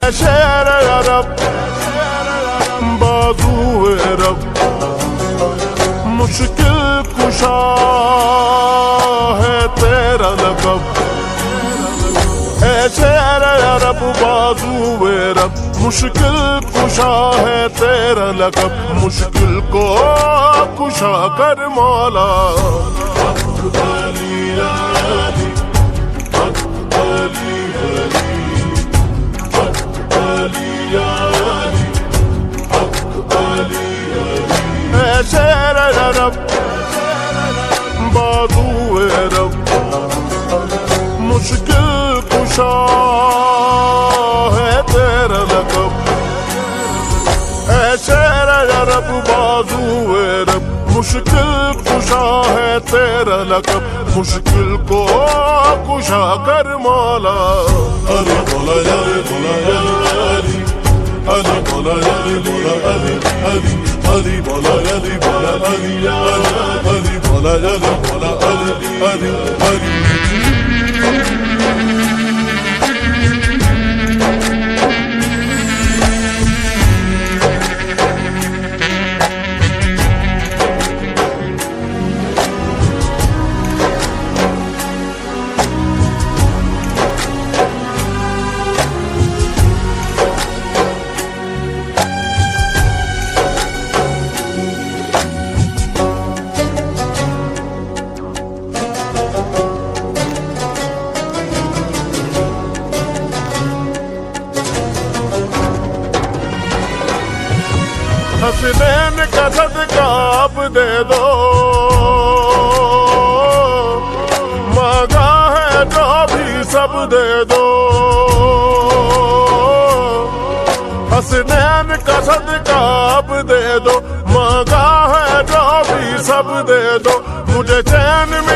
शेर अरब बाज़ुए रब मुश्किल कुशा है तेरा लक़ब। ऐ शेर अरब बाज़ुए रब मुश्किल कुशा है तेरा लक़ब। मुश्किल को कुशा कर मौला शेर अरब बाज़ुए रब मुश्किल कुशा है तेरा लक़ब। ऐ शेर अरब बाज़ुए रब मुश्किल कुशा है तेरा लक़ब। मुश्किल को कुशा कर मौला अली मौला अली मौला अली अली मौला अली मौला अली अली अली मौला अली मौला अली अली मौला अली मौला अली अली अली। हसनैन का सदका अब दे दो, मांगा है जो भी सब दे दो। हसनैन का सदका अब दे दो, मांगा है जो भी सब दे दो। मुझे चैन में